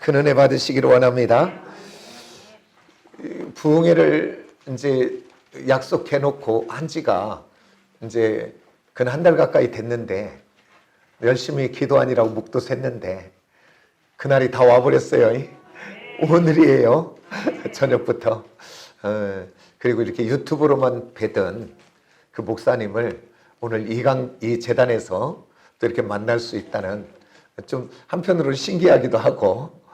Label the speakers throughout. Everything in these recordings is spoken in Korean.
Speaker 1: 큰 은혜 받으시기를 원합니다. 부흥회를 이제 약속해 놓고 한 지가 이제 근 한 달 가까이 됐는데, 열심히 기도하느라고 묵도 샜는데 그날이 다 와버렸어요. 오늘이에요. 저녁부터. 그리고 이렇게 유튜브로만 뵈던 그 목사님을 오늘 이 재단에서 또 이렇게 만날 수 있다는, 좀 한편으로 신기하기도 하고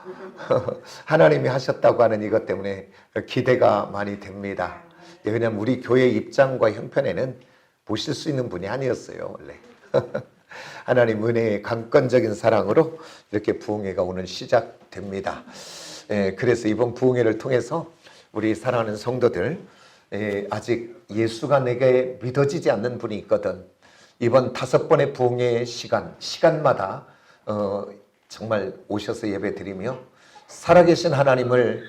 Speaker 1: 하나님이 하셨다고 하는 이것 때문에 기대가 많이 됩니다. 왜냐하면 우리 교회 입장과 형편에는 모실 수 있는 분이 아니었어요, 원래. 하나님 은혜의 강권적인 사랑으로 이렇게 부흥회가 오늘 시작됩니다. 그래서 이번 부흥회를 통해서 우리 사랑하는 성도들, 아직 예수가 내게 믿어지지 않는 분이 있거든. 이번 5번의 부흥회 시간마다 정말 오셔서 예배드리며 살아계신 하나님을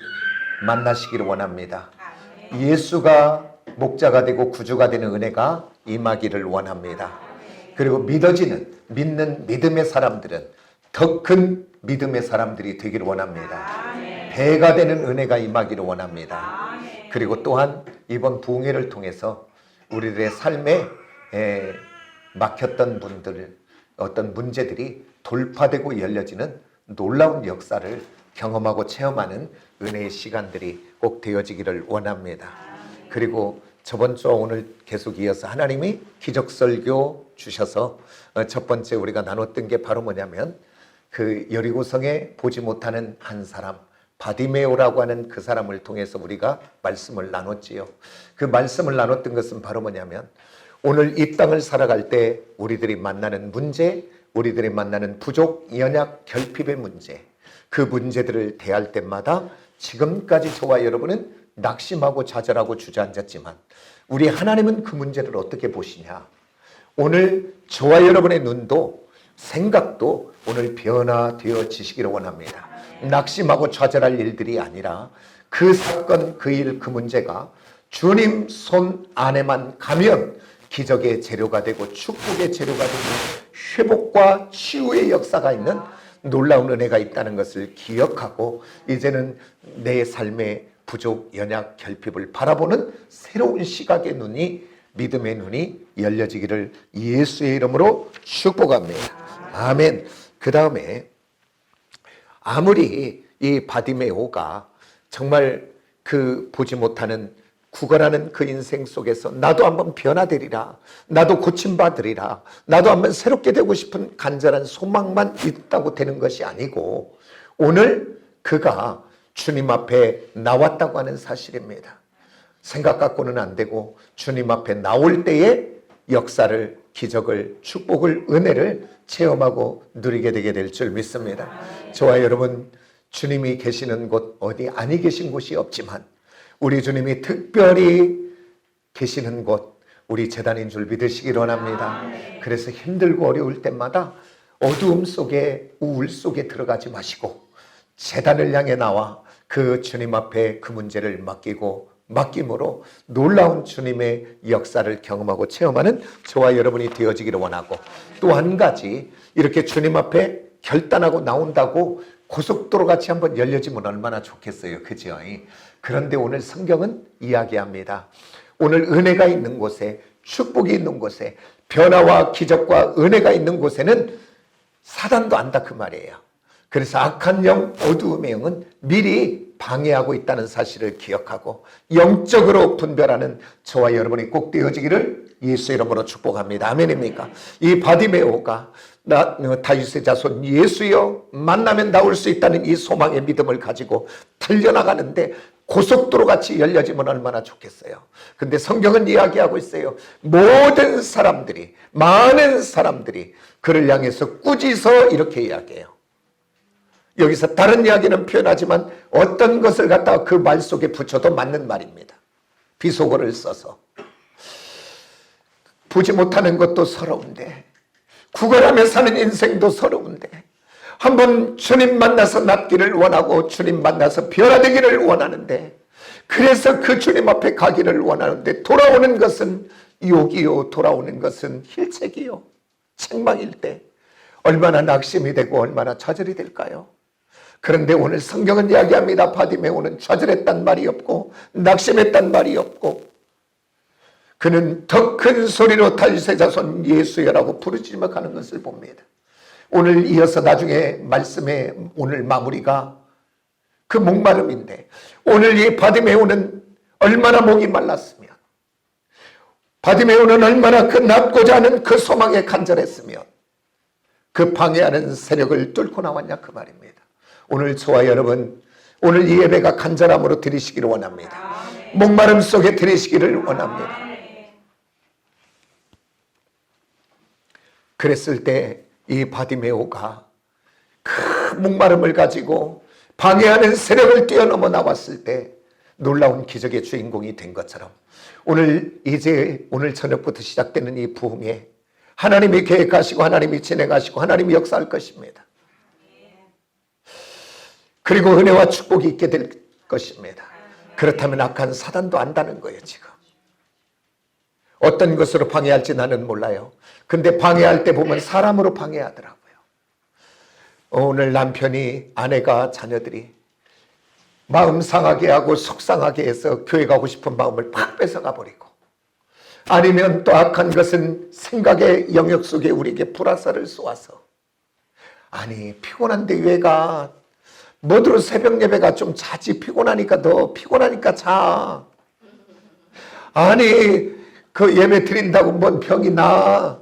Speaker 1: 만나시기를 원합니다. 예수가 목자가 되고 구주가 되는 은혜가 임하기를 원합니다. 그리고 믿는 믿음의 사람들은 더 큰 믿음의 사람들이 되기를 원합니다. 배가 되는 은혜가 임하기를 원합니다. 그리고 또한 이번 부흥회를 통해서 우리들의 삶에 막혔던 어떤 문제들이 돌파되고 열려지는 놀라운 역사를 경험하고 체험하는 은혜의 시간들이 꼭 되어지기를 원합니다. 그리고 저번 주와 오늘 계속 이어서 하나님이 기적설교 주셔서 첫 번째 우리가 나눴던 게 바로 뭐냐면, 그 여리고성에 보지 못하는 한 사람, 바디메오라고 하는 그 사람을 통해서 우리가 말씀을 나눴지요. 그 말씀을 나눴던 것은 바로 뭐냐면, 오늘 이 땅을 살아갈 때 우리들이 만나는 문제, 우리들이 만나는 부족, 연약, 결핍의 문제, 그 문제들을 대할 때마다 지금까지 저와 여러분은 낙심하고 좌절하고 주저앉았지만 우리 하나님은 그 문제를 어떻게 보시냐. 오늘 저와 여러분의 눈도 생각도 오늘 변화되어지시기를 원합니다. 낙심하고 좌절할 일들이 아니라 그 사건, 그 일, 그 문제가 주님 손 안에만 가면 기적의 재료가 되고 축복의 재료가 되고 회복과 치유의 역사가 있는 놀라운 은혜가 있다는 것을 기억하고, 이제는 내 삶의 부족, 연약, 결핍을 바라보는 새로운 시각의 눈이, 믿음의 눈이 열려지기를 예수의 이름으로 축복합니다. 아멘. 그 다음에 아무리 이 바디메오가 정말 그 보지 못하는 구걸하는 그 인생 속에서 나도 한번 변화되리라, 나도 고침받으리라, 나도 한번 새롭게 되고 싶은 간절한 소망만 있다고 되는 것이 아니고, 오늘 그가 주님 앞에 나왔다고 하는 사실입니다. 생각 갖고는 안 되고 주님 앞에 나올 때에 역사를, 기적을, 축복을, 은혜를 체험하고 누리게 되게 될 줄 믿습니다. 저와 여러분, 주님이 계시는 곳 어디 아니 계신 곳이 없지만 우리 주님이 특별히 계시는 곳 우리 재단인 줄 믿으시기 원합니다. 그래서 힘들고 어려울 때마다 어두움 속에, 우울 속에 들어가지 마시고 재단을 향해 나와 그 주님 앞에 그 문제를 맡김으로 놀라운 주님의 역사를 경험하고 체험하는 저와 여러분이 되어지기를 원하고, 또 한 가지, 이렇게 주님 앞에 결단하고 나온다고 고속도로 같이 한번 열려지면 얼마나 좋겠어요, 그죠? 그런데 오늘 성경은 이야기합니다. 오늘 은혜가 있는 곳에, 축복이 있는 곳에, 변화와 기적과 은혜가 있는 곳에는 사단도 안다, 그 말이에요. 그래서 악한 영, 어두움의 영은 미리 방해하고 있다는 사실을 기억하고 영적으로 분별하는 저와 여러분이 꼭 되어지기를 예수 이름으로 축복합니다. 아멘입니까? 이 바디메오가 다윗의 자손 예수여 만나면 나올 수 있다는 이 소망의 믿음을 가지고 달려나가는데 고속도로 같이 열려지면 얼마나 좋겠어요. 근데 성경은 이야기하고 있어요. 모든 사람들이, 많은 사람들이 그를 향해서 꾸짖어 이렇게 이야기해요. 여기서 다른 이야기는 표현하지만 어떤 것을 갖다가 그 말 속에 붙여도 맞는 말입니다. 비속어를 써서. 보지 못하는 것도 서러운데, 구걸하며 사는 인생도 서러운데, 한번 주님 만나서 낫기를 원하고 주님 만나서 변화되기를 원하는데, 그래서 그 주님 앞에 가기를 원하는데 돌아오는 것은 욕이요, 돌아오는 것은 힐책이요, 책망일 때 얼마나 낙심이 되고 얼마나 좌절이 될까요? 그런데 오늘 성경은 이야기합니다. 바디메오는 좌절했단 말이 없고 낙심했단 말이 없고 그는 더 큰 소리로 다윗의 자손 예수여라고 부르짖어 가는 것을 봅니다. 오늘 이어서 나중에 말씀의 오늘 마무리가 그 목마름인데, 오늘 이 바디메오는 얼마나 목이 말랐으면, 바디메오는 얼마나 그 낳고자 하는 그 소망에 간절했으면 그 방해하는 세력을 뚫고 나왔냐 그 말입니다. 오늘 저와 여러분, 오늘 이 예배가 간절함으로 드리시기를 원합니다. 목마름 속에 드리시기를 원합니다. 그랬을 때 이 바디메오가 그 목마름을 가지고 방해하는 세력을 뛰어넘어 나왔을 때 놀라운 기적의 주인공이 된 것처럼, 오늘 저녁부터 시작되는 이 부흥에 하나님이 계획하시고 하나님이 진행하시고 하나님이 역사할 것입니다. 그리고 은혜와 축복이 있게 될 것입니다. 그렇다면 악한 사단도 안다는 거예요. 지금 어떤 것으로 방해할지 나는 몰라요. 근데 방해할 때 보면 사람으로 방해하더라고요. 오늘 남편이, 아내가, 자녀들이 마음 상하게 하고 속상하게 해서 교회 가고 싶은 마음을 팍 뺏어가 버리고, 아니면 또 악한 것은 생각의 영역 속에 우리에게 불화살을 쏘아서, 아니 피곤한데 왜 가? 뭐들어 새벽 예배가 좀 자지. 피곤하니까 너 피곤하니까 자. 아니 그 예배 드린다고 뭔 병이 나?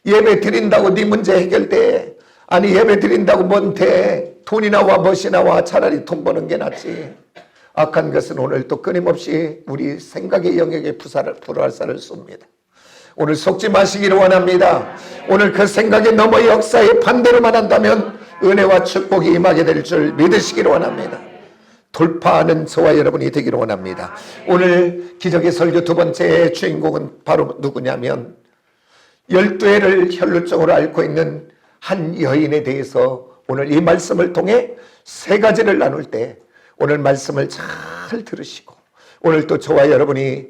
Speaker 1: 예배 드린다고 네 문제 해결돼? 아니 예배 드린다고 뭔 돼? 돈이 나와 멋이 나와? 차라리 돈 버는 게 낫지. 악한 것은 오늘 또 끊임없이 우리 생각의 영역에 불화살을 쏩니다. 오늘 속지 마시기를 원합니다. 오늘 그 생각의 너머 역사에 반대로만 한다면 은혜와 축복이 임하게 될 줄 믿으시기를 원합니다. 돌파하는 저와 여러분이 되기를 원합니다. 오늘 기적의 설교 두 번째 주인공은 바로 누구냐면, 12해를 혈루증으로 앓고 있는 한 여인에 대해서 오늘 이 말씀을 통해 세 가지를 나눌 때 오늘 말씀을 잘 들으시고, 오늘 또 저와 여러분이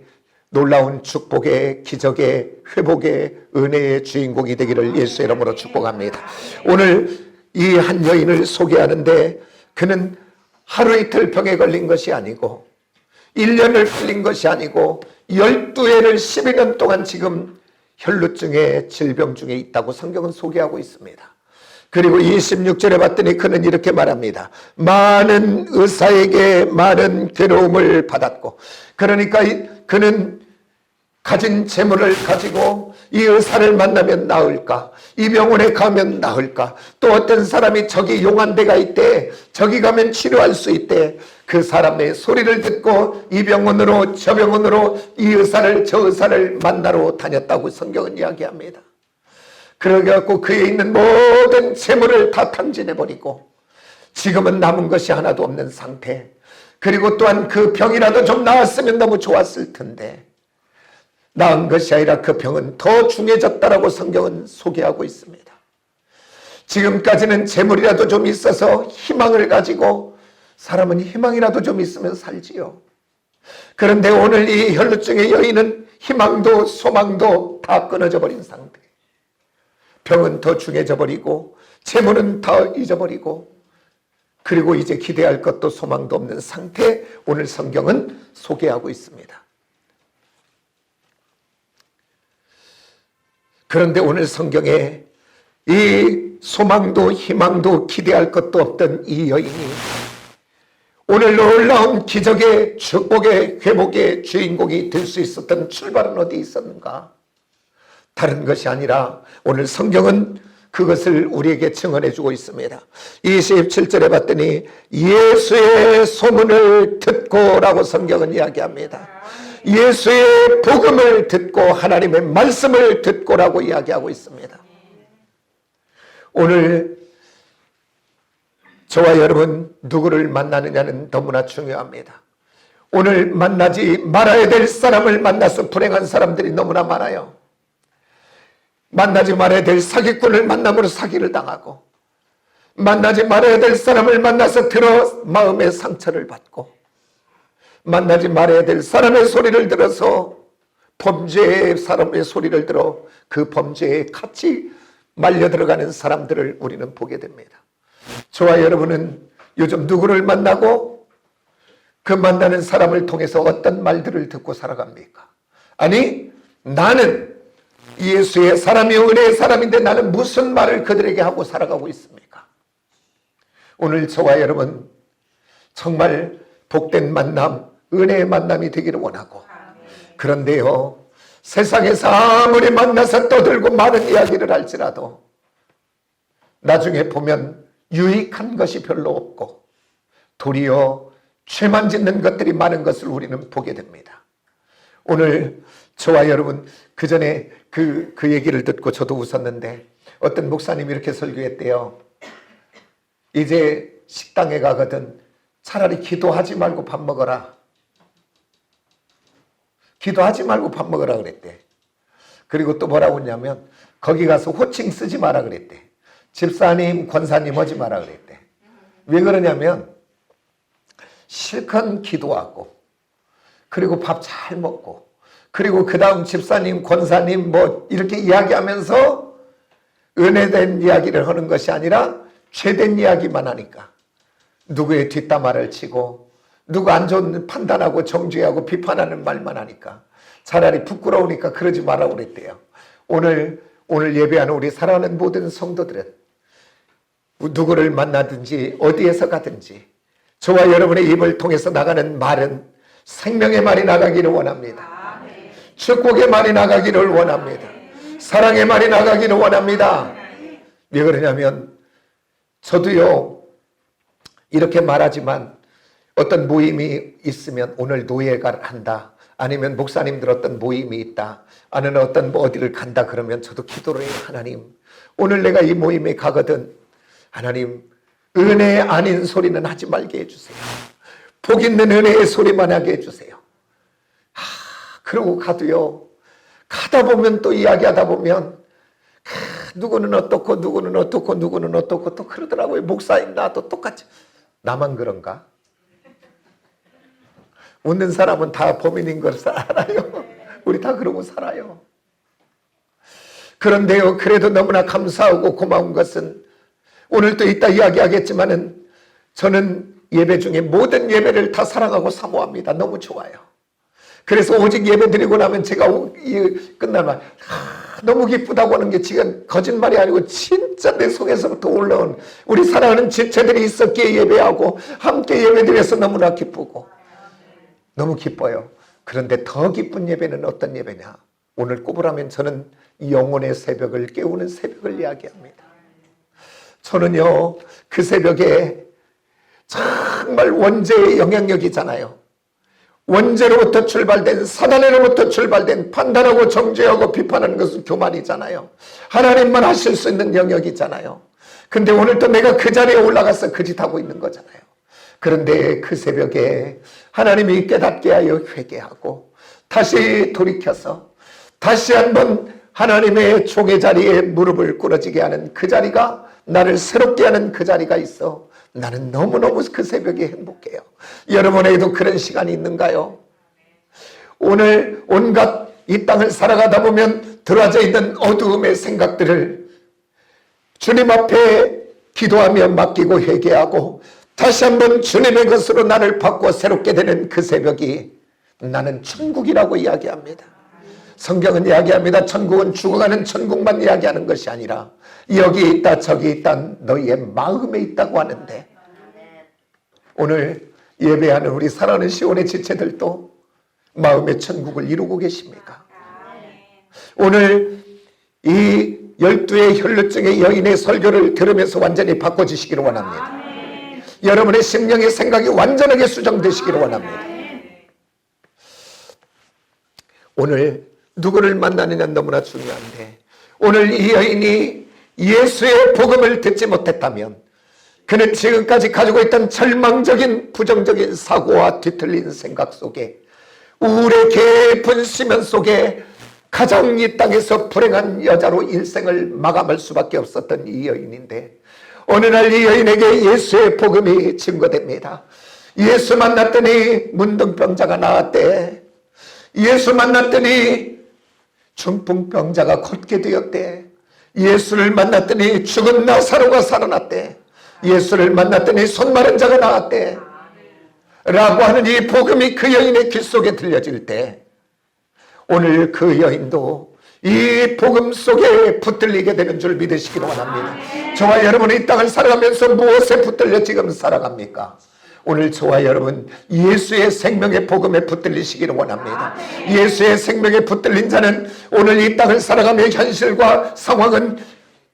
Speaker 1: 놀라운 축복의, 기적의, 회복의, 은혜의 주인공이 되기를 예수의 이름으로 축복합니다. 오늘 이 한 여인을 소개하는데, 그는 하루 이틀 병에 걸린 것이 아니고 1년을 걸린 것이 아니고 12해를 12년 동안 지금 혈루증의 질병 중에 있다고 성경은 소개하고 있습니다. 그리고 26절에 봤더니 그는 이렇게 말합니다. 많은 의사에게 많은 괴로움을 받았고, 그러니까 그는 가진 재물을 가지고 이 의사를 만나면 나을까? 이 병원에 가면 나을까? 또 어떤 사람이 저기 용한 데가 있대, 저기 가면 치료할 수 있대. 그 사람의 소리를 듣고 이 병원으로 저 병원으로 이 의사를 저 의사를 만나러 다녔다고 성경은 이야기합니다. 그래갖고 그에 있는 모든 재물을 다 탕진해버리고 지금은 남은 것이 하나도 없는 상태. 그리고 또한 그 병이라도 좀 나았으면 너무 좋았을 텐데 나은 것이 아니라 그 병은 더 중해졌다라고 성경은 소개하고 있습니다. 지금까지는 재물이라도 좀 있어서 희망을 가지고, 사람은 희망이라도 좀 있으면 살지요. 그런데 오늘 이 혈루증의 여인은 희망도 소망도 다 끊어져 버린 상태. 병은 더 중해져 버리고 재물은 다 잊어버리고, 그리고 이제 기대할 것도 소망도 없는 상태, 오늘 성경은 소개하고 있습니다. 그런데 오늘 성경에 이 소망도 희망도 기대할 것도 없던 이 여인이 오늘 놀라운 기적의 축복의 회복의 주인공이 될 수 있었던 출발은 어디 있었는가? 다른 것이 아니라 오늘 성경은 그것을 우리에게 증언해 주고 있습니다. 27절에 봤더니 예수의 소문을 듣고라고 성경은 이야기합니다. 예수의 복음을 듣고 하나님의 말씀을 듣고라고 이야기하고 있습니다. 오늘 저와 여러분 누구를 만나느냐는 너무나 중요합니다. 오늘 만나지 말아야 될 사람을 만나서 불행한 사람들이 너무나 많아요. 만나지 말아야 될 사기꾼을 만남으로 사기를 당하고, 만나지 말아야 될 사람을 만나서 들어 마음의 상처를 받고, 만나지 말아야 될 사람의 소리를 들어서 범죄의 사람의 소리를 들어 그 범죄에 같이 말려 들어가는 사람들을 우리는 보게 됩니다. 저와 여러분은 요즘 누구를 만나고 그 만나는 사람을 통해서 어떤 말들을 듣고 살아갑니까? 아니, 나는 예수의 사람이요 은혜의 사람인데 나는 무슨 말을 그들에게 하고 살아가고 있습니까? 오늘 저와 여러분 정말 복된 만남, 은혜의 만남이 되기를 원하고, 그런데요, 세상에서 아무리 만나서 떠들고 많은 이야기를 할지라도 나중에 보면 유익한 것이 별로 없고 도리어 죄만 짓는 것들이 많은 것을 우리는 보게 됩니다. 오늘 저와 여러분 그 전에 그 얘기를 듣고 저도 웃었는데, 어떤 목사님이 이렇게 설교했대요. 이제 식당에 가거든 차라리 기도하지 말고 밥 먹어라. 기도하지 말고 밥 먹으라 그랬대. 그리고 또 뭐라고 했냐면 거기 가서 호칭 쓰지 마라 그랬대. 집사님, 권사님 하지 마라 그랬대. 왜 그러냐면 실컷 기도하고 그리고 밥 잘 먹고 그리고 그 다음 집사님, 권사님 뭐 이렇게 이야기하면서 은혜된 이야기를 하는 것이 아니라 죄된 이야기만 하니까 누구의 뒷담화를 치고 누구 안 좋은 판단하고 정죄하고 비판하는 말만 하니까 차라리 부끄러우니까 그러지 말라고 그랬대요. 오늘 예배하는 우리 사랑하는 모든 성도들은 누구를 만나든지 어디에서 가든지 저와 여러분의 입을 통해서 나가는 말은 생명의 말이 나가기를 원합니다. 축복의 말이 나가기를 원합니다. 사랑의 말이 나가기를 원합니다. 왜 그러냐면 저도요 이렇게 말하지만 어떤 모임이 있으면 오늘 노예가 한다, 아니면 목사님들 어떤 모임이 있다, 아니면 어떤 어디를 간다 그러면 저도 기도를 해요. 하나님, 오늘 내가 이 모임에 가거든 하나님 은혜 아닌 소리는 하지 말게 해주세요. 복 있는 은혜의 소리만 하게 해주세요. 그러고 가도요, 가다 보면 또 이야기하다 보면 누구는 어떻고 누구는 어떻고 누구는 어떻고 또 그러더라고요. 목사님 나도 똑같이. 나만 그런가? 웃는 사람은 다 범인인 걸 알아요. 우리 다 그러고 살아요. 그런데요, 그래도 너무나 감사하고 고마운 것은 오늘 또 이따 이야기하겠지만은 저는 예배 중에 모든 예배를 다 사랑하고 사모합니다. 너무 좋아요. 그래서 오직 예배 드리고 나면 제가 끝나면 너무 기쁘다고 하는 게 지금 거짓말이 아니고 진짜 내 속에서부터 올라온 우리 사랑하는 지체들이 있었기에 예배하고 함께 예배 드려서 너무나 기쁘고 너무 기뻐요. 그런데 더 기쁜 예배는 어떤 예배냐? 오늘 꼽으라면 저는 영혼의 새벽을 깨우는 새벽을 이야기합니다. 저는요 그 새벽에 정말 원죄의 영향력이잖아요. 원죄로부터 출발된, 사단으로부터 출발된 판단하고 정죄하고 비판하는 것은 교만이잖아요. 하나님만 하실 수 있는 영역이잖아요. 근데 오늘 또 내가 그 자리에 올라가서 그 짓 하고 있는 거잖아요. 그런데 그 새벽에 하나님이 깨닫게 하여 회개하고 다시 돌이켜서 다시 한번 하나님의 종의 자리에 무릎을 꿇어지게 하는 그 자리가, 나를 새롭게 하는 그 자리가 있어 나는 너무너무 그 새벽에 행복해요. 여러분에게도 그런 시간이 있는가요? 오늘 온갖 이 땅을 살아가다 보면 들어져 있는 어두움의 생각들을 주님 앞에 기도하며 맡기고 회개하고 다시 한번 주님의 것으로 나를 바꿔 새롭게 되는 그 새벽이 나는 천국이라고 이야기합니다. 성경은 이야기합니다. 천국은 죽어가는 천국만 이야기하는 것이 아니라 여기 있다 저기 있다 너희의 마음에 있다고 하는데, 오늘 예배하는 우리 사랑하는 시온의 지체들도 마음의 천국을 이루고 계십니까? 오늘 이 12의 혈루증의 여인의 설교를 들으면서 완전히 바꿔지시기를 원합니다. 여러분의 심령의 생각이 완전하게 수정되시기를 원합니다. 오늘 누구를 만나느냐 너무나 중요한데, 오늘 이 여인이 예수의 복음을 듣지 못했다면 그는 지금까지 가지고 있던 절망적인 부정적인 사고와 뒤틀린 생각 속에, 우울의 깊은 시면 속에 가장 이 땅에서 불행한 여자로 일생을 마감할 수밖에 없었던 이 여인인데, 어느 날 이 여인에게 예수의 복음이 증거됩니다. 예수 만났더니 문둥병자가 나았대. 예수 만났더니 중풍병자가 걷게 되었대. 예수를 만났더니 죽은 나사로가 살아났대. 예수를 만났더니 손 마른 자가 나왔대 라고 하는 이 복음이 그 여인의 귀 속에 들려질 때 오늘 그 여인도 이 복음 속에 붙들리게 되는 줄 믿으시기 원합니다. 저와 여러분은 이 땅을 살아가면서 무엇에 붙들려 지금 살아갑니까? 오늘 저와 여러분 예수의 생명의 복음에 붙들리시기를 원합니다. 예수의 생명에 붙들린 자는 오늘 이 땅을 살아가며 현실과 상황은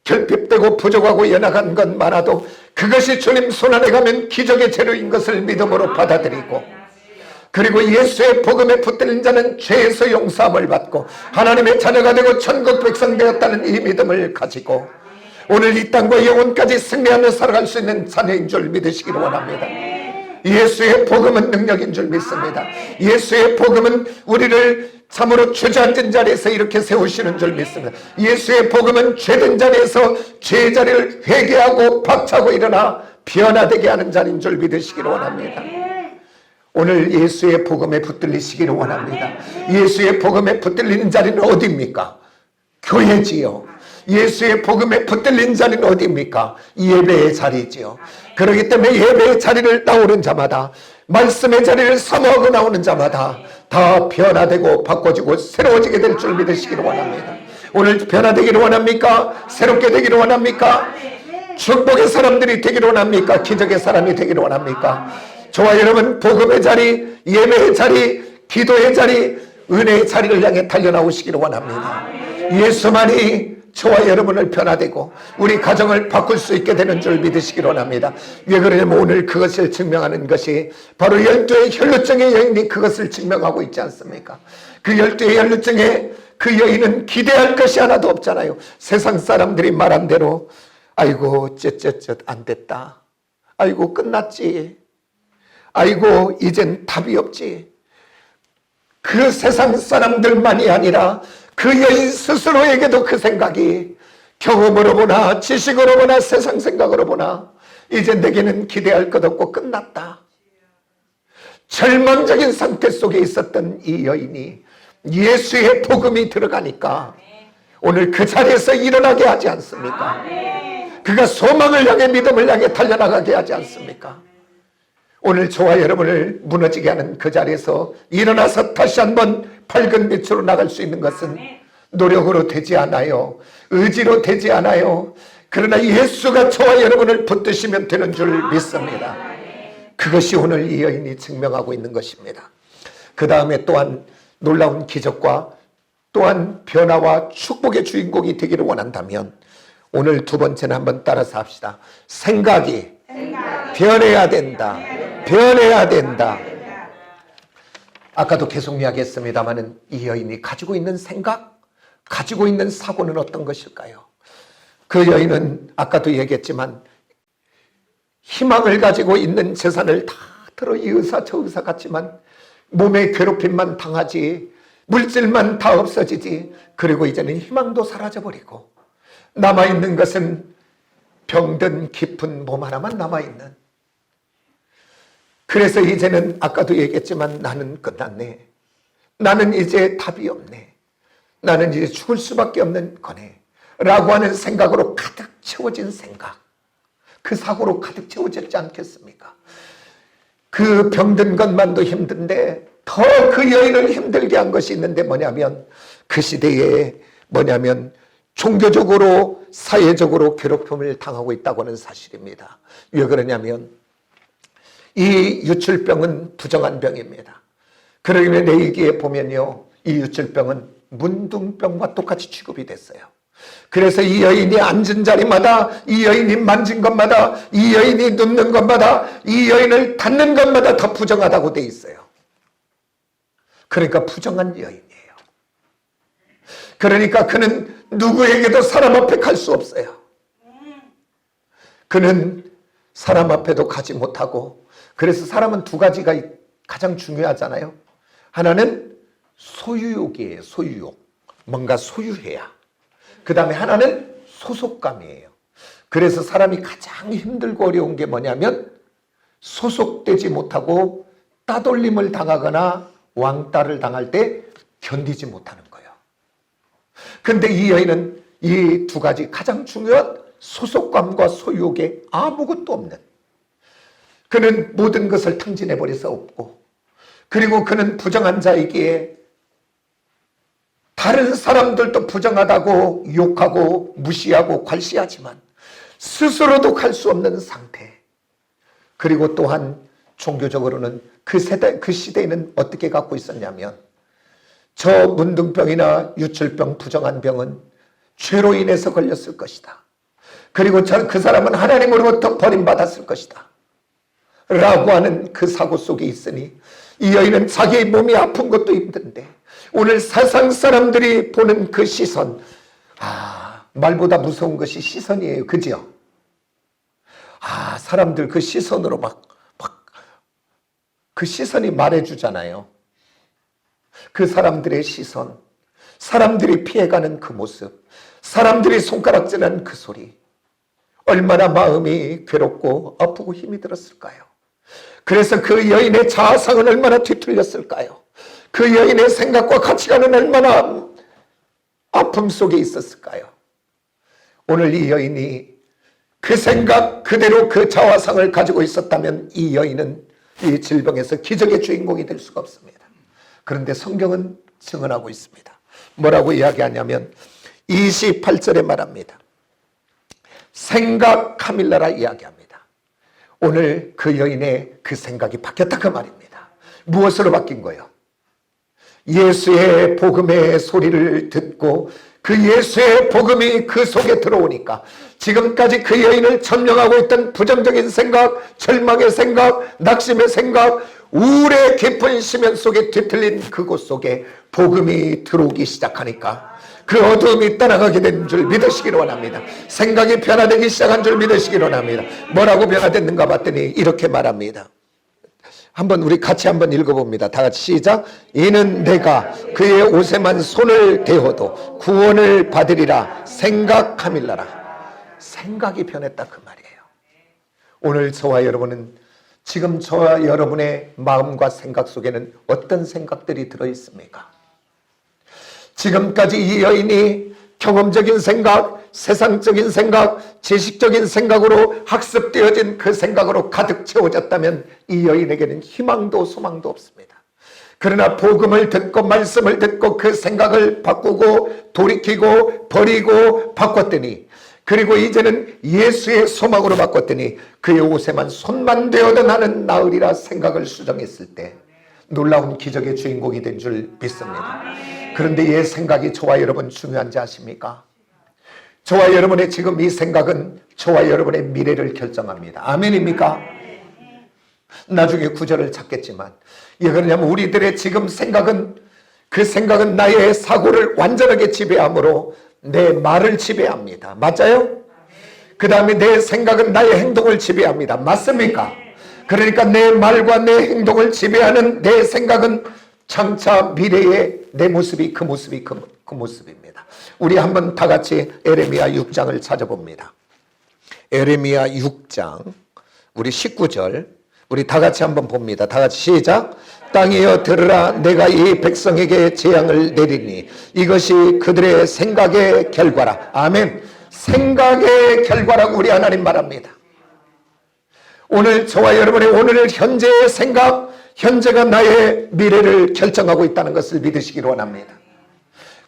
Speaker 1: 결핍되고 부족하고 연약한 것 많아도 그것이 주님 손안에 가면 기적의 재료인 것을 믿음으로 받아들이고, 그리고 예수의 복음에 붙들린 자는 죄에서 용서함을 받고 하나님의 자녀가 되고 천국 백성 되었다는 이 믿음을 가지고 오늘 이 땅과 영혼까지 승리하며 살아갈 수 있는 자녀인 줄 믿으시기를 원합니다. 예수의 복음은 능력인 줄 믿습니다. 예수의 복음은 우리를 참으로 주저앉은 자리에서 이렇게 세우시는 줄 믿습니다. 예수의 복음은 죄된 자리에서 죄의 자리를 회개하고 박차고 일어나 변화되게 하는 자리인 줄 믿으시기를 원합니다. 오늘 예수의 복음에 붙들리시기를 원합니다. 예수의 복음에 붙들리는 자리는 어디입니까? 교회지요. 예수의 복음에 붙들린 자리는 어디입니까? 예배의 자리지요. 그렇기 때문에 예배의 자리를 나오는 자마다, 말씀의 자리를 사모하고 나오는 자마다 다 변화되고 바꿔지고 새로워지게 될 줄 믿으시기를 원합니다. 오늘 변화되기를 원합니까? 새롭게 되기를 원합니까? 축복의 사람들이 되기를 원합니까? 기적의 사람이 되기를 원합니까? 저와 여러분 복음의 자리, 예배의 자리, 기도의 자리, 은혜의 자리를 향해 달려나오시기를 원합니다. 예수만이 저와 여러분을 변화되고 우리 가정을 바꿀 수 있게 되는 줄 믿으시기를 원합니다. 왜 그러냐면 오늘 그것을 증명하는 것이 바로 12의 혈루증의 여인이 그것을 증명하고 있지 않습니까? 그 12의 혈루증에 그 여인은 기대할 것이 하나도 없잖아요. 세상 사람들이 말한 대로 아이고 쯧쯧쯧 안 됐다, 아이고 끝났지, 아이고 이젠 답이 없지. 그 세상 사람들만이 아니라 그 여인 스스로에게도 그 생각이 경험으로 보나 지식으로 보나 세상 생각으로 보나 이제 내게는 기대할 것 없고 끝났다. 절망적인 상태 속에 있었던 이 여인이 예수의 복음이 들어가니까 오늘 그 자리에서 일어나게 하지 않습니까? 그가 소망을 향해 믿음을 향해 달려나가게 하지 않습니까? 오늘 저와 여러분을 무너지게 하는 그 자리에서 일어나서 다시 한번 밝은 빛으로 나갈 수 있는 것은 노력으로 되지 않아요. 의지로 되지 않아요. 그러나 예수가 저와 여러분을 붙드시면 되는 줄 믿습니다. 그것이 오늘 이 여인이 증명하고 있는 것입니다. 그 다음에 또한 놀라운 기적과 또한 변화와 축복의 주인공이 되기를 원한다면 오늘 두 번째는 한번 따라서 합시다. 생각이 변해야 된다. 변해야 된다. 아까도 계속 이야기했습니다마는 이 여인이 가지고 있는 생각, 가지고 있는 사고는 어떤 것일까요? 그 여인은 아까도 얘기했지만 희망을 가지고 있는 재산을 다 들어 이 의사 저 의사 같지만 몸에 괴롭힘만 당하지, 물질만 다 없어지지, 그리고 이제는 희망도 사라져버리고 남아있는 것은 병든 깊은 몸 하나만 남아있는, 그래서 이제는 아까도 얘기했지만 나는 끝났네, 나는 이제 답이 없네, 나는 이제 죽을 수밖에 없는 거네 라고 하는 생각으로 가득 채워진 생각, 그 사고로 가득 채워졌지 않겠습니까? 그 병든 것만도 힘든데 더 그 여인을 힘들게 한 것이 있는데 뭐냐면 그 시대에 뭐냐면 종교적으로 사회적으로 괴롭힘을 당하고 있다고 하는 사실입니다. 왜 그러냐면 이 유출병은 부정한 병입니다. 그러면 내일기에 보면요, 이 유출병은 문둥병과 똑같이 취급이 됐어요. 그래서 이 여인이 앉은 자리마다, 이 여인이 만진 것마다, 이 여인이 눕는 것마다, 이 여인을 닿는 것마다 더 부정하다고 돼 있어요. 그러니까 부정한 여인이에요. 그러니까 그는 누구에게도 사람 앞에 갈 수 없어요. 그는 사람 앞에도 가지 못하고, 그래서 사람은 두 가지가 가장 중요하잖아요. 하나는 소유욕이에요. 소유욕. 뭔가 소유해야. 그 다음에 하나는 소속감이에요. 그래서 사람이 가장 힘들고 어려운 게 뭐냐면 소속되지 못하고 따돌림을 당하거나 왕따를 당할 때 견디지 못하는 거예요. 근데 이 여인은 이 두 가지 가장 중요한 소속감과 소유욕에 아무것도 없는, 그는 모든 것을 탕진해버려서 없고, 그리고 그는 부정한 자이기에 다른 사람들도 부정하다고 욕하고 무시하고 괄시하지만 스스로도 갈 수 없는 상태. 그리고 또한 종교적으로는 그 시대에는 어떻게 갖고 있었냐면, 저 문둥병이나 유출병, 부정한 병은 죄로 인해서 걸렸을 것이다. 그리고 그 사람은 하나님으로부터 버림받았을 것이다 라고 하는 그 사고 속에 있으니, 이 여인은 자기의 몸이 아픈 것도 힘든데 오늘 세상 사람들이 보는 그 시선, 말보다 무서운 것이 시선이에요. 그죠? 사람들 그 시선으로 그 시선이 말해주잖아요. 그 사람들의 시선, 사람들이 피해가는 그 모습, 사람들이 손가락질하는 그 소리, 얼마나 마음이 괴롭고 아프고 힘이 들었을까요? 그래서 그 여인의 자아상은 얼마나 뒤틀렸을까요? 그 여인의 생각과 가치관은 얼마나 아픔 속에 있었을까요? 오늘 이 여인이 그 생각 그대로 그 자아상을 가지고 있었다면 이 여인은 이 질병에서 기적의 주인공이 될 수가 없습니다. 그런데 성경은 증언하고 있습니다. 뭐라고 이야기하냐면 28절에 말합니다. 생각 카밀라라 이야기합니다. 오늘 그 여인의 그 생각이 바뀌었다 그 말입니다. 무엇으로 바뀐 거예요? 예수의 복음의 소리를 듣고 그 예수의 복음이 그 속에 들어오니까 지금까지 그 여인을 점령하고 있던 부정적인 생각, 절망의 생각, 낙심의 생각, 우울의 깊은 심연 속에 뒤틀린 그곳 속에 복음이 들어오기 시작하니까 그 어두움이 떠나가게 된 줄 믿으시기를 원합니다. 생각이 변화되기 시작한 줄 믿으시기를 원합니다. 뭐라고 변화됐는가 봤더니 이렇게 말합니다. 한번 우리 같이 한번 읽어봅니다. 다 같이 시작. 이는 내가 그의 옷에만 손을 대어도 구원을 받으리라 생각함일라라. 생각이 변했다 그 말이에요. 오늘 저와 여러분은 지금 저와 여러분의 마음과 생각 속에는 어떤 생각들이 들어있습니까? 지금까지 이 여인이 경험적인 생각, 세상적인 생각, 지식적인 생각으로 학습되어진 그 생각으로 가득 채워졌다면 이 여인에게는 희망도 소망도 없습니다. 그러나 복음을 듣고 말씀을 듣고 그 생각을 바꾸고 돌이키고 버리고 바꿨더니, 그리고 이제는 예수의 소망으로 바꿨더니 그의 옷에만 손만 대어도 나는 나으리라 생각을 수정했을 때 놀라운 기적의 주인공이 된 줄 믿습니다. 그런데 이 생각이 저와 여러분 중요한지 아십니까? 저와 여러분의 지금 이 생각은 저와 여러분의 미래를 결정합니다. 아멘입니까? 나중에 구절을 찾겠지만, 왜 그러냐면 우리들의 지금 생각은, 그 생각은 나의 사고를 완전하게 지배하므로 내 말을 지배합니다. 맞아요? 그 다음에 내 생각은 나의 행동을 지배합니다. 맞습니까? 그러니까 내 말과 내 행동을 지배하는 내 생각은 장차 미래의 내 모습이 그 모습입니다. 우리 한번 다 같이 에레미야 6장을 찾아봅니다. 에레미야 6장 우리 19절 우리 다 같이 한번 봅니다. 다 같이 시작. 땅이여 들으라, 내가 이 백성에게 재앙을 내리니 이것이 그들의 생각의 결과라. 아멘. 생각의 결과라고 우리 하나님 말합니다. 오늘 저와 여러분의 오늘 현재의 생각, 현재가 나의 미래를 결정하고 있다는 것을 믿으시기를 원합니다.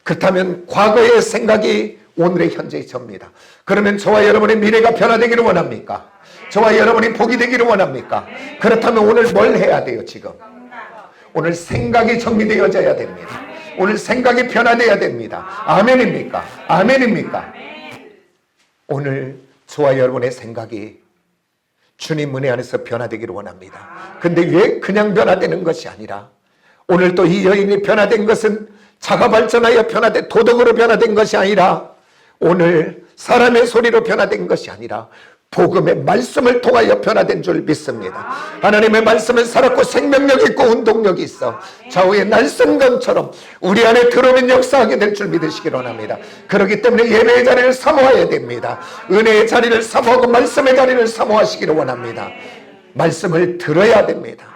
Speaker 1: 그렇다면 과거의 생각이 오늘의 현재의 접니다. 그러면 저와 여러분의 미래가 변화되기를 원합니까? 저와 여러분이 복이 되기를 원합니까? 그렇다면 오늘 뭘 해야 돼요? 지금 오늘 생각이 정리되어져야 됩니다. 오늘 생각이 변화되어야 됩니다. 아멘입니까? 아멘입니까? 오늘 저와 여러분의 생각이 주님 은혜 안에서 변화되기를 원합니다. 근데 왜 그냥 변화되는 것이 아니라, 오늘 또 이 여인이 변화된 것은 자가 발전하여 변화된 도덕으로 변화된 것이 아니라, 오늘 사람의 소리로 변화된 것이 아니라 복음의 말씀을 통하여 변화된 줄 믿습니다. 하나님의 말씀은 살았고 생명력이 있고 운동력이 있어 좌우의 날선검처럼 우리 안에 들어오는 역사하게 될 줄 믿으시기 원합니다. 그렇기 때문에 예배의 자리를 사모해야 됩니다. 은혜의 자리를 사모하고 말씀의 자리를 사모하시기를 원합니다. 말씀을 들어야 됩니다.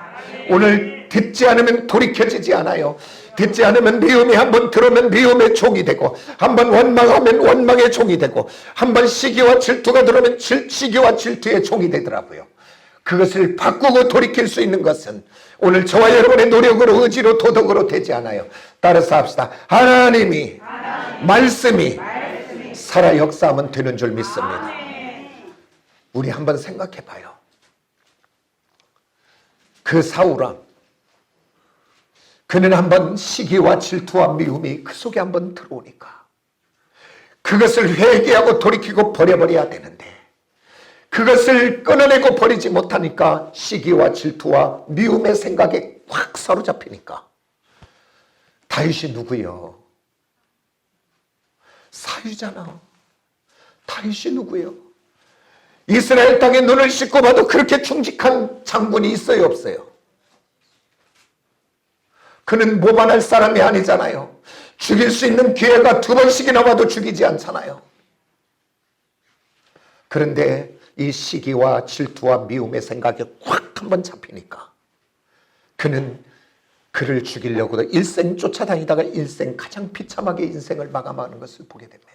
Speaker 1: 오늘 듣지 않으면 돌이켜지지 않아요. 듣지 않으면 미움이, 한번 들으면 미움의 종이 되고, 한번 원망하면 원망의 종이 되고, 한번 시기와 질투가 들어오면 시기와 질투의 종이 되더라고요. 그것을 바꾸고 돌이킬 수 있는 것은 오늘 저와 여러분의 노력으로, 의지로, 도덕으로 되지 않아요. 따라서 합시다. 하나님이 말씀이 살아 역사하면 되는 줄 믿습니다. 우리 한번 생각해 봐요. 그 사울왕, 그는 한번 시기와 질투와 미움이 그 속에 한번 들어오니까 그것을 회개하고 돌이키고 버려버려야 되는데, 그것을 끊어내고 버리지 못하니까 시기와 질투와 미움의 생각에 확 사로잡히니까, 다윗이 누구요? 사유잖아. 다윗이 누구요? 이스라엘 땅에 눈을 씻고 봐도 그렇게 충직한 장군이 있어요, 없어요? 그는 모반할 사람이 아니잖아요. 죽일 수 있는 기회가 2번씩이나 와도 죽이지 않잖아요. 그런데 이 시기와 질투와 미움의 생각에 확 한번 잡히니까 그는 그를 죽이려고도 일생 쫓아다니다가 일생 가장 비참하게 인생을 마감하는 것을 보게 됩니다.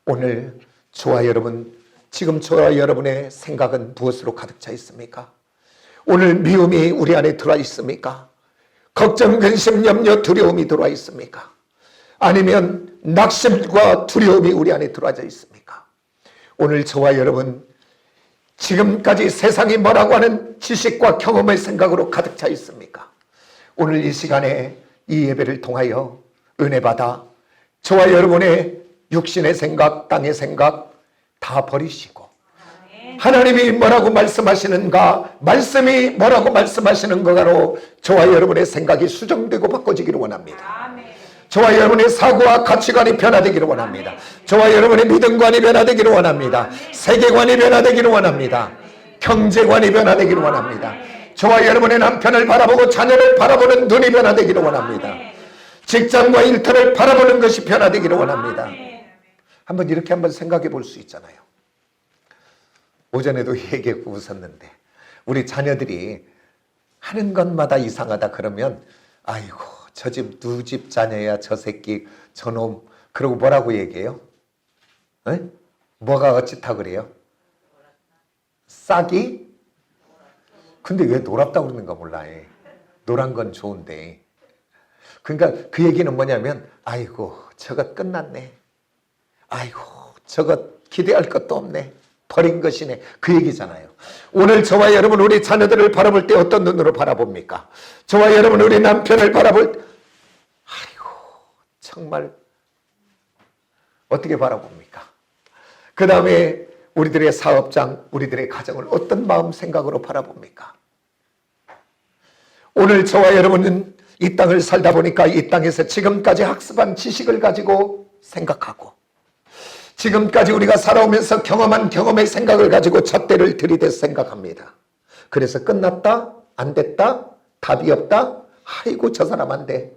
Speaker 1: 오늘 저와 여러분, 지금 저와 여러분의 생각은 무엇으로 가득 차 있습니까? 오늘 미움이 우리 안에 들어와 있습니까? 걱정, 근심, 염려, 두려움이 들어와 있습니까? 아니면 낙심과 두려움이 우리 안에 들어와져 있습니까? 오늘 저와 여러분, 지금까지 세상이 뭐라고 하는 지식과 경험의 생각으로 가득 차 있습니까? 오늘 이 시간에 이 예배를 통하여 은혜 받아 저와 여러분의 육신의 생각, 땅의 생각 다 버리시고, 하나님이 뭐라고 말씀하시는가, 말씀이 뭐라고 말씀하시는가로 저와 여러분의 생각이 수정되고 바꿔지기를 원합니다. 저와 여러분의 사고와 가치관이 변화되기를 원합니다. 저와 여러분의 믿음관이 변화되기를 원합니다. 세계관이 변화되기를 원합니다. 경제관이 변화되기를 원합니다. 저와 여러분의 남편을 바라보고 자녀를 바라보는 눈이 변화되기를 원합니다. 직장과 일터를 바라보는 것이 변화되기를 원합니다. 한번 이렇게 한번 생각해 볼 수 있잖아요. 오전에도 얘기하고 웃었는데, 우리 자녀들이 하는 것마다 이상하다 그러면, 아이고 저 집 누구 집 자녀야, 저 새끼 저놈, 그러고 뭐라고 얘기해요? 에? 뭐가 어찌다 그래요? 싹이? 근데 왜 노랗다고 그러는가 몰라. 노란 건 좋은데. 그러니까 그 얘기는 뭐냐면, 아이고 저것 끝났네, 아이고 저것 기대할 것도 없네, 버린 것이네, 그 얘기잖아요. 오늘 저와 여러분, 우리 자녀들을 바라볼 때 어떤 눈으로 바라봅니까? 저와 여러분, 우리 남편을 바라볼 때 아이고 정말 어떻게 바라봅니까? 그 다음에 우리들의 사업장, 우리들의 가정을 어떤 마음 생각으로 바라봅니까? 오늘 저와 여러분은 이 땅을 살다 보니까 이 땅에서 지금까지 학습한 지식을 가지고 생각하고, 지금까지 우리가 살아오면서 경험한 경험의 생각을 가지고 잣대를 들이대 생각합니다. 그래서 끝났다, 안 됐다, 답이 없다, 아이고 저 사람 안 돼,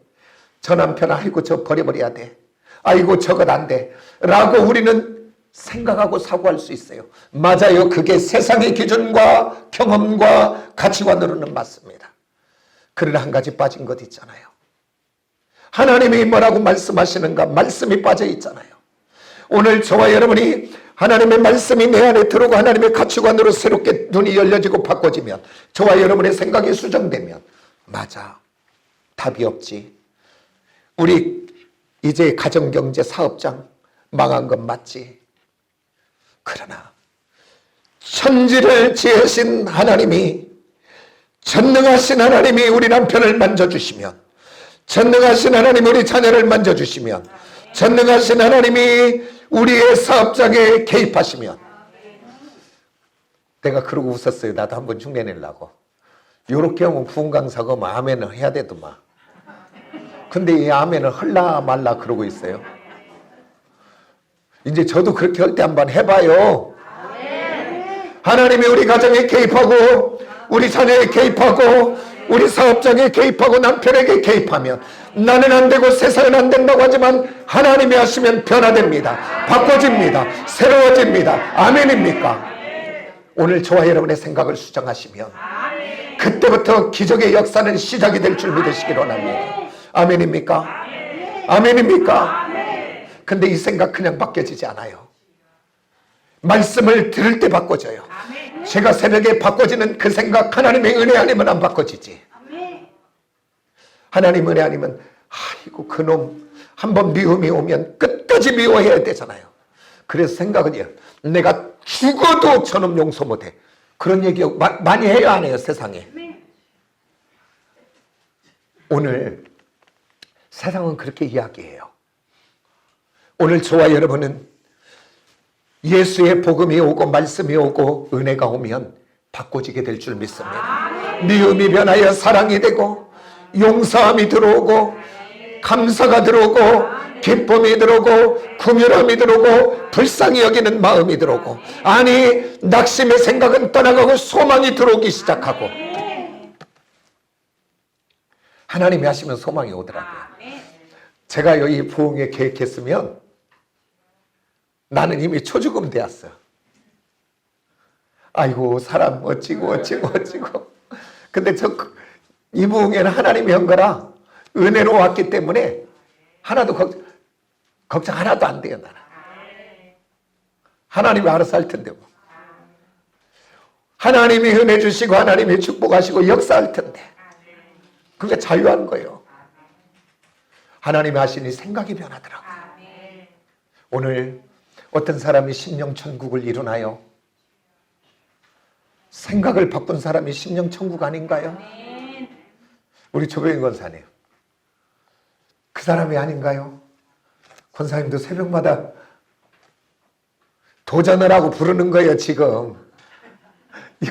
Speaker 1: 저 남편 아이고 저 버려버려야 돼, 아이고 저것 안 돼 라고 우리는 생각하고 사고할 수 있어요. 맞아요. 그게 세상의 기준과 경험과 가치관으로는 맞습니다. 그러나 한 가지 빠진 것 있잖아요. 하나님이 뭐라고 말씀하시는가, 말씀이 빠져 있잖아요. 오늘 저와 여러분이 하나님의 말씀이 내 안에 들어오고 하나님의 가치관으로 새롭게 눈이 열려지고 바꿔지면, 저와 여러분의 생각이 수정되면, 맞아, 답이 없지, 우리 이제 가정경제 사업장 망한 건 맞지, 그러나 천지를 지으신 하나님이, 전능하신 하나님이 우리 남편을 만져주시면, 전능하신 하나님이 우리 자녀를 만져주시면, 전능하신 하나님이 우리의 사업장에 개입하시면, 내가 그러고 웃었어요. 나도 한번 흉내내려고. 요렇게 하면 부흥 강사가 뭐 아멘을 해야 되더만. 근데 이 아멘을 헐라 말라 그러고 있어요. 이제 저도 그렇게 할 때 한번 해봐요. 하나님이 우리 가정에 개입하고, 우리 자녀에 개입하고, 우리 사업장에 개입하고, 남편에게 개입하면, 나는 안 되고 세상은 안 된다고 하지만 하나님이 하시면 변화됩니다. 바꿔집니다. 새로워집니다. 아멘입니까? 오늘 저와 여러분의 생각을 수정하시면 그때부터 기적의 역사는 시작이 될 줄 믿으시기 원합니다. 아멘입니까? 아멘입니까? 근데 이 생각 그냥 바뀌어지지 않아요. 말씀을 들을 때 바꿔져요. 제가 새벽에 바꿔지는 그 생각, 하나님의 은혜 아니면 안 바꿔지지. 하나님 은혜 아니면 아이고 그놈 한번 미움이 오면 끝까지 미워해야 되잖아요. 그래서 생각은요, 내가 죽어도 저놈 용서 못해. 그런 얘기 많이 해요, 안 해요, 세상에? 오늘 세상은 그렇게 이야기해요. 오늘 저와 여러분은 예수의 복음이 오고 말씀이 오고 은혜가 오면 바꿔지게 될 줄 믿습니다. 미움이 변하여 사랑이 되고 용서함이 들어오고 감사가 들어오고 기쁨이 들어오고 긍휼함이 들어오고 불쌍히 여기는 마음이 들어오고, 아니 낙심의 생각은 떠나가고 소망이 들어오기 시작하고, 하나님이 하시면 소망이 오더라고요. 제가 여기 부흥회 계획했으면 나는 이미 초죽음 되었어. 아이고 사람 어찌고 근데 이 부흥회는 하나님이 한 거라 은혜로 왔기 때문에 하나도 걱정 하나도 안 돼요. 나는 하나님이 알아서 할 텐데 뭐. 하나님이 은혜 주시고 하나님이 축복하시고 역사할 텐데 그게 자유한 거예요. 하나님이 하시니 생각이 변하더라고요. 오늘 어떤 사람이 심령천국을 이루나요? 생각을 바꾼 사람이 심령천국 아닌가요? 우리 조병인 권사님, 그 사람이 아닌가요? 권사님도 새벽마다 도전을 하고 부르는 거예요. 지금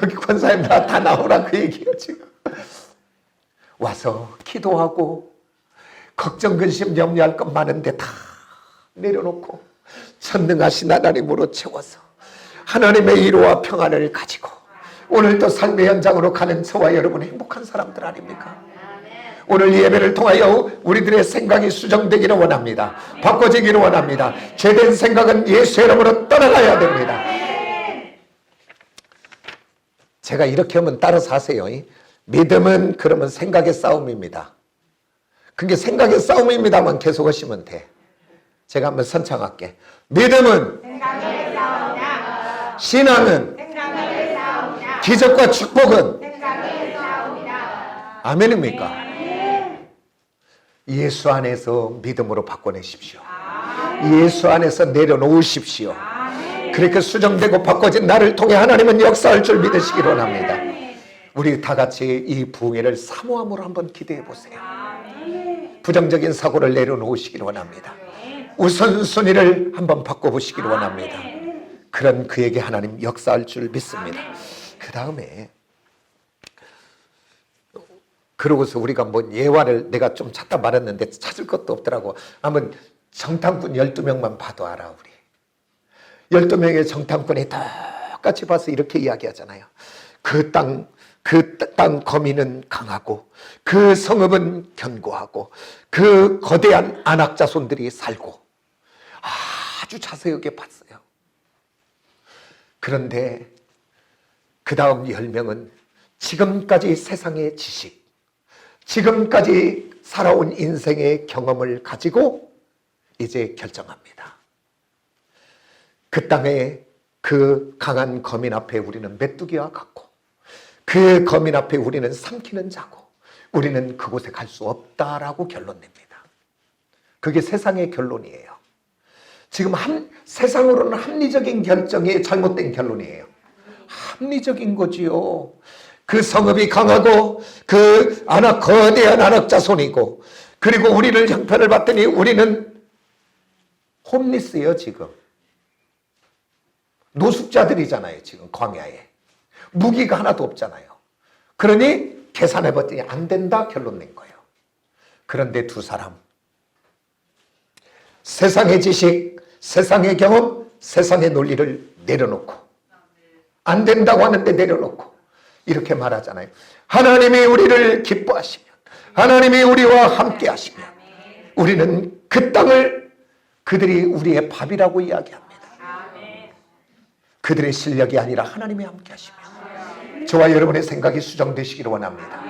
Speaker 1: 여기 권사님 다 나오라 그 얘기예요. 지금 와서 기도하고 걱정 근심 염려할 것 많은데 다 내려놓고 전능하신 하나님으로 채워서 하나님의 위로와 평안을 가지고 오늘 또 삶의 현장으로 가는 저와 여러분 행복한 사람들 아닙니까? 오늘 예배를 통하여 우리들의 생각이 수정되기를 원합니다. 바꿔지기를 원합니다. 죄된 생각은 예수의 이름으로 떠나가야 됩니다. 제가 이렇게 하면 따라서 하세요. 믿음은 그러면 생각의 싸움입니다. 그게 생각의 싸움입니다만 계속 하시면 돼. 제가 한번 선창할게. 믿음은 생각의 싸움이다. 신앙은 생각의 싸움이다. 기적과 축복은 생각의 싸움이다. 아멘입니까? 예수 안에서 믿음으로 바꿔내십시오. 예수 안에서 내려놓으십시오. 그렇게 수정되고 바꿔진 나를 통해 하나님은 역사할 줄 믿으시기 원합니다. 우리 다 같이 이 부흥회를 사모함으로 한번 기대해 보세요. 부정적인 사고를 내려놓으시기를 원합니다. 우선순위를 한번 바꿔보시기를 원합니다. 그런 그에게 하나님 역사할 줄 믿습니다. 그 다음에 그러고서 우리가 뭐 예화를 내가 좀 찾다 말았는데 찾을 것도 없더라고. 한번 정탐꾼 12명만 봐도 알아. 우리 12명의 정탐꾼이 똑같이 봐서 이렇게 이야기하잖아요. 그 땅 거민은 강하고 그 성읍은 견고하고 그 거대한 안악 자손들이 살고, 아주 자세하게 봤어요. 그런데 그 다음 10명은 지금까지 세상의 지식, 지금까지 살아온 인생의 경험을 가지고 이제 결정합니다. 그 땅에 그 강한 거민 앞에 우리는 메뚜기와 같고 그 거민 앞에 우리는 삼키는 자고 우리는 그곳에 갈 수 없다라고 결론 냅니다. 그게 세상의 결론이에요. 지금 세상으로는 합리적인 결정이 잘못된 결론이에요. 합리적인 거지요. 그 성읍이 강하고 그 거대한 안악 자손이고, 그리고 우리를 형편을 봤더니 우리는 홈리스예요. 지금 노숙자들이잖아요. 지금 광야에 무기가 하나도 없잖아요. 그러니 계산해봤더니 안 된다 결론 낸 거예요. 그런데 두 사람, 세상의 지식, 세상의 경험, 세상의 논리를 내려놓고, 안 된다고 하는데 내려놓고 이렇게 말하잖아요. 하나님이 우리를 기뻐하시면, 하나님이 우리와 함께 하시면 우리는 그 땅을 그들이 우리의 밥이라고 이야기합니다. 그들의 실력이 아니라 하나님이 함께 하시면 저와 여러분의 생각이 수정되시기를 원합니다.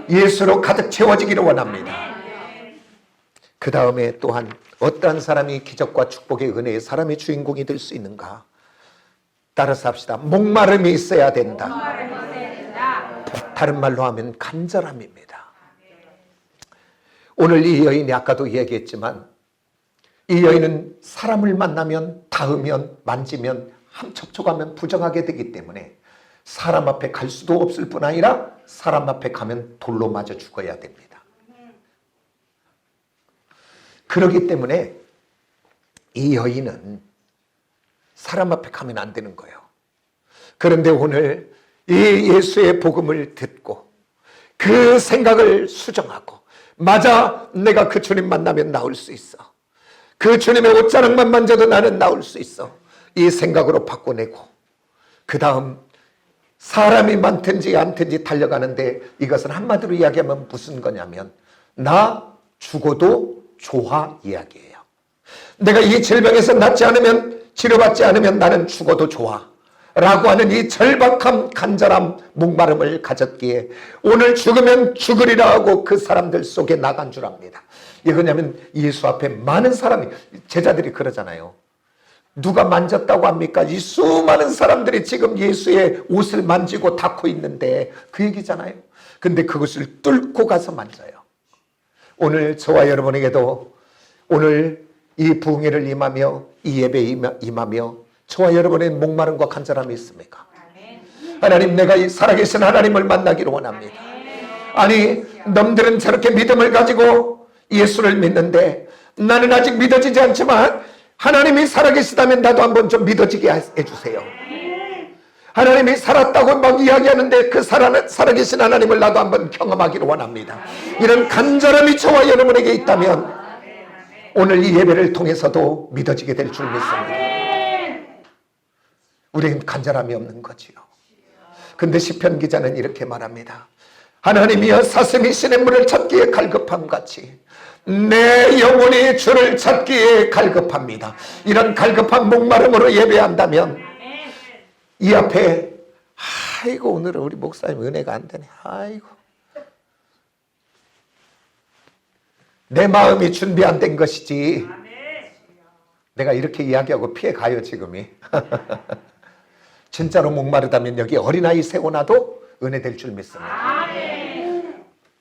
Speaker 1: 예수로 가득 채워지기를 원합니다. 그 다음에 또한 어떠한 사람이 기적과 축복의 은혜의 사람의 주인공이 될 수 있는가? 따라서 합시다. 목마름이 있어야 된다. 다른 말로 하면 간절함입니다. 오늘 이 여인이 아까도 이야기했지만 이 여인은 사람을 만나면 닿으면 만지면 접촉하면 부정하게 되기 때문에 사람 앞에 갈 수도 없을 뿐 아니라 사람 앞에 가면 돌로 맞아 죽어야 됩니다. 그렇기 때문에 이 여인은 사람 앞에 가면 안 되는 거예요. 그런데 오늘 이 예수의 복음을 듣고 그 생각을 수정하고, 맞아, 내가 그 주님 만나면 나올 수 있어. 그 주님의 옷자락만 만져도 나는 나올 수 있어. 이 생각으로 바꿔내고 그 다음 사람이 많든지 않든지 달려가는데, 이것은 한마디로 이야기하면 무슨 거냐면 나 죽어도 좋아 이야기예요. 내가 이 질병에서 낫지 않으면, 치료받지 않으면 나는 죽어도 좋아 라고 하는 이 절박함, 간절함, 목마름을 가졌기에 오늘 죽으면 죽으리라 하고 그 사람들 속에 나간 줄 압니다. 이거냐면 예수 앞에 많은 사람이, 제자들이 그러잖아요. 누가 만졌다고 합니까? 이 수많은 사람들이 지금 예수의 옷을 만지고 닦고 있는데 그 얘기잖아요. 근데 그것을 뚫고 가서 만져요. 오늘 저와 여러분에게도 오늘 이 부흥회를 임하며 이 예배에 임하며 저와 여러분의 목마름과 간절함이 있습니까? 하나님, 내가 이 살아계신 하나님을 만나기를 원합니다. 아니, 넘들은 저렇게 믿음을 가지고 예수를 믿는데 나는 아직 믿어지지 않지만 하나님이 살아계시다면 나도 한번 좀 믿어지게 해주세요. 하나님이 살았다고 막 이야기하는데 그 살아계신 하나님을 나도 한번 경험하기를 원합니다. 이런 간절함이 저와 여러분에게 있다면 오늘 이 예배를 통해서도 믿어지게 될 줄 믿습니다. 우리는 간절함이 없는 거지요. 근데 시편 기자는 이렇게 말합니다. 하나님이여, 사슴이 시냇물을 찾기에 갈급함 같이 내 영혼이 주를 찾기에 갈급합니다. 이런 갈급한 목마름으로 예배한다면 이 앞에, 아이고 오늘은 우리 목사님 은혜가 안 되네, 아이고 내 마음이 준비 안 된 것이지. 내가 이렇게 이야기하고 피해 가요 지금이. 진짜로 목마르다면 여기 어린아이 세워놔도 은혜 될 줄 믿습니다.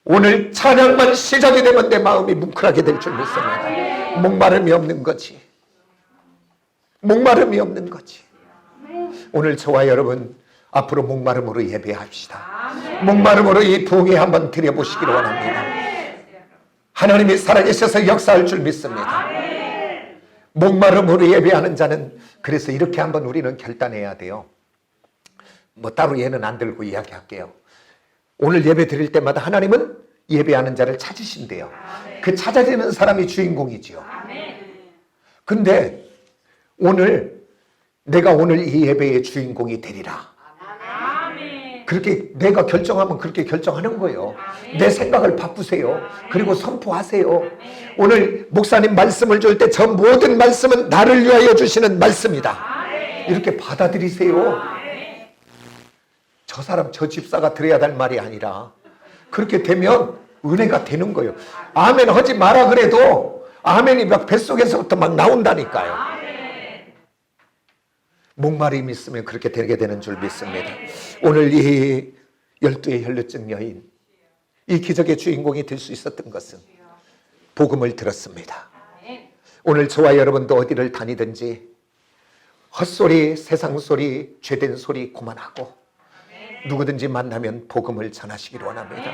Speaker 1: 오늘 찬양만 시작이 되면 내 마음이 뭉클하게 될 줄 믿습니다. 목마름이 없는 거지. 목마름이 없는 거지. 오늘 저와 여러분 앞으로 목마름으로 예배합시다. 목마름으로 이 부흥회 한번 드려보시기를 원합니다. 하나님이 살아계셔서 역사할 줄 믿습니다. 목마름으로 예배하는 자는, 그래서 이렇게 한번 우리는 결단해야 돼요. 뭐 따로 예는 안 들고 이야기할게요. 오늘 예배 드릴 때마다 하나님은 예배하는 자를 찾으신대요. 그 찾아지는 사람이 주인공이지요. 근데 오늘 내가 오늘 이 예배의 주인공이 되리라. 그렇게 내가 결정하면 그렇게 결정하는 거예요. 내 생각을 바꾸세요. 그리고 선포하세요. 오늘 목사님 말씀을 줄 때 저 모든 말씀은 나를 위하여 주시는 말씀이다. 이렇게 받아들이세요. 저 사람, 저 집사가 들어야 될 말이 아니라 그렇게 되면 은혜가 되는 거예요. 아멘 하지 마라 그래도 아멘이 막 뱃속에서부터 막 나온다니까요. 목마름이 있으면 그렇게 되게 되는 줄 믿습니다. 오늘 이 12의 혈루증 여인, 이 기적의 주인공이 될 수 있었던 것은 복음을 들었습니다. 오늘 저와 여러분도 어디를 다니든지 헛소리, 세상 소리, 죄된 소리 그만하고 누구든지 만나면 복음을 전하시기를 원합니다.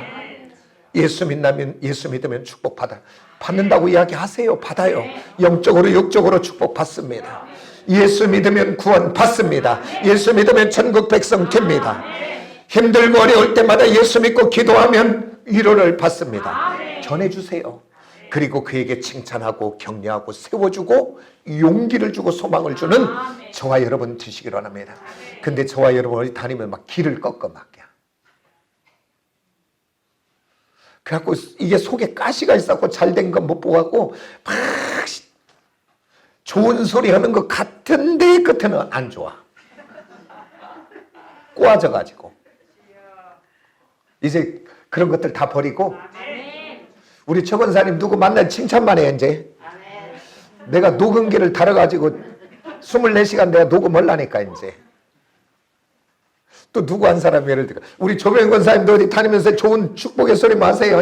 Speaker 1: 예수 믿으면 축복 받는다고 이야기하세요. 받아요. 영적으로 육적으로 축복 받습니다. 예수 믿으면 구원 받습니다. 예수 믿으면 천국 백성 됩니다. 힘들고 어려울 때마다 예수 믿고 기도하면 위로를 받습니다. 전해주세요. 그리고 그에게 칭찬하고 격려하고 세워주고 용기를 주고 소망을 주는 저와 여러분 되시기를 원합니다. 근데 저와 여러분이 다니면 막 길을 꺾어 막게. 그래갖고 이게 속에 가시가 있었고 잘된 건 못 보고 막 좋은 소리 하는 것 같은데 끝에는 안 좋아. 꼬아져가지고. 이제 그런 것들 다 버리고 우리 최 권사님 누구 만날 칭찬만 해 이제. 내가 녹음기를 달아가지고 24시간 내가 녹음하려니까 이제. 또 누구 한 사람 예를 들어 우리 조병현 권사님도 어디 다니면서 좋은 축복의 소리 마세요.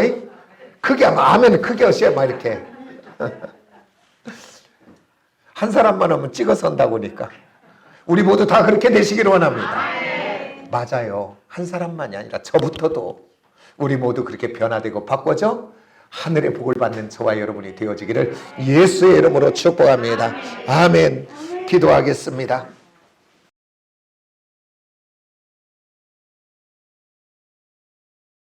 Speaker 1: 크게 아멘 크게 하셔 막 이렇게. 한 사람만 하면 찍어서 한다고 하니까 우리 모두 다 그렇게 되시기를 원합니다. 맞아요. 한 사람만이 아니라 저부터도 우리 모두 그렇게 변화되고 바꿔져 하늘의 복을 받는 저와 여러분이 되어지기를 예수의 이름으로 축복합니다. 아멘. 기도하겠습니다.